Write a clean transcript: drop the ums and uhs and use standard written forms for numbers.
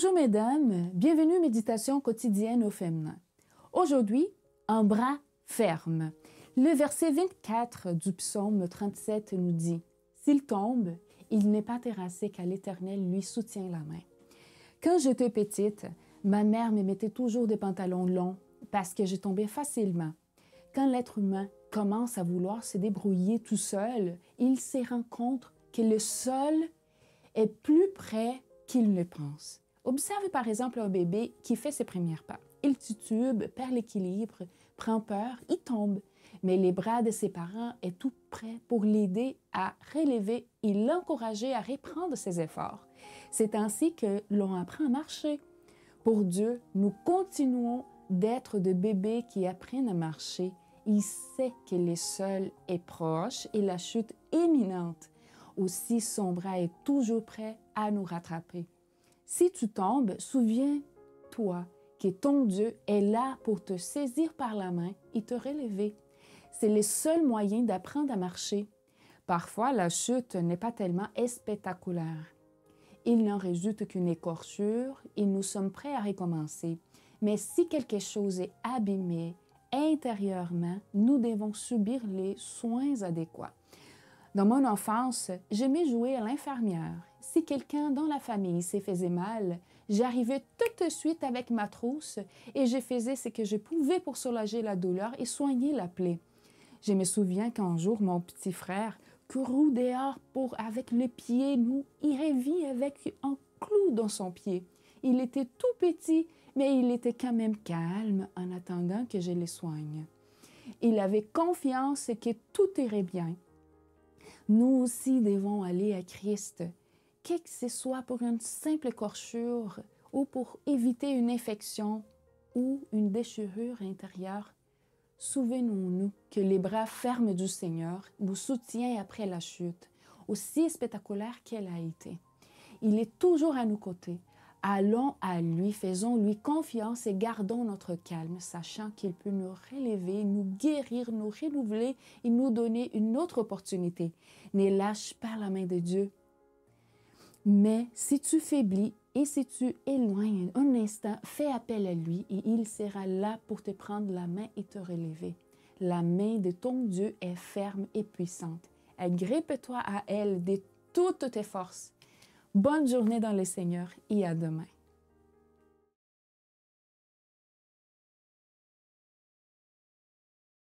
Bonjour mesdames, bienvenue à Méditation quotidienne au féminin. Aujourd'hui, un bras ferme. Le verset 24 du psaume 37 nous dit « S'il tombe, il n'est pas terrassé car l'Éternel lui soutient la main. » Quand j'étais petite, ma mère me mettait toujours des pantalons longs parce que je tombais facilement. Quand l'être humain commence à vouloir se débrouiller tout seul, il se rend compte que le sol est plus près qu'il ne pense. Observe par exemple un bébé qui fait ses premiers pas. Il titube, perd l'équilibre, prend peur, il tombe. Mais les bras de ses parents est tout prêt pour l'aider à relever et l'encourager à reprendre ses efforts. C'est ainsi que l'on apprend à marcher. Pour Dieu, nous continuons d'être de bébés qui apprennent à marcher. Il sait que le sol est proche et la chute imminente. Aussi, son bras est toujours prêt à nous rattraper. Si tu tombes, souviens-toi que ton Dieu est là pour te saisir par la main et te relever. C'est le seul moyen d'apprendre à marcher. Parfois, la chute n'est pas tellement spectaculaire. Il n'en résulte qu'une écorchure et nous sommes prêts à recommencer. Mais si quelque chose est abîmé intérieurement, nous devons subir les soins adéquats. Dans mon enfance, j'aimais jouer à l'infirmière. Si quelqu'un dans la famille se faisait mal, j'arrivais tout de suite avec ma trousse et je faisais ce que je pouvais pour soulager la douleur et soigner la plaie. Je me souviens qu'un jour, mon petit frère courut dehors avec le pied nu et revit avec un clou dans son pied. Il était tout petit, mais il était quand même calme en attendant que je le soigne. Il avait confiance que tout irait bien. Nous aussi devons aller à Christ, que ce soit pour une simple écorchure ou pour éviter une infection ou une déchirure intérieure. Souvenons-nous que les bras fermes du Seigneur nous soutiennent après la chute, aussi spectaculaire qu'elle a été. Il est toujours à nos côtés. Allons à lui, faisons-lui confiance et gardons notre calme, sachant qu'il peut nous relever, nous guérir, nous renouveler et nous donner une autre opportunité. Ne lâche pas la main de Dieu. Mais si tu faiblis et si tu éloignes un instant, fais appel à lui et il sera là pour te prendre la main et te relever. La main de ton Dieu est ferme et puissante. Agrippe-toi à elle de toutes tes forces. Bonne journée dans le Seigneur et à demain.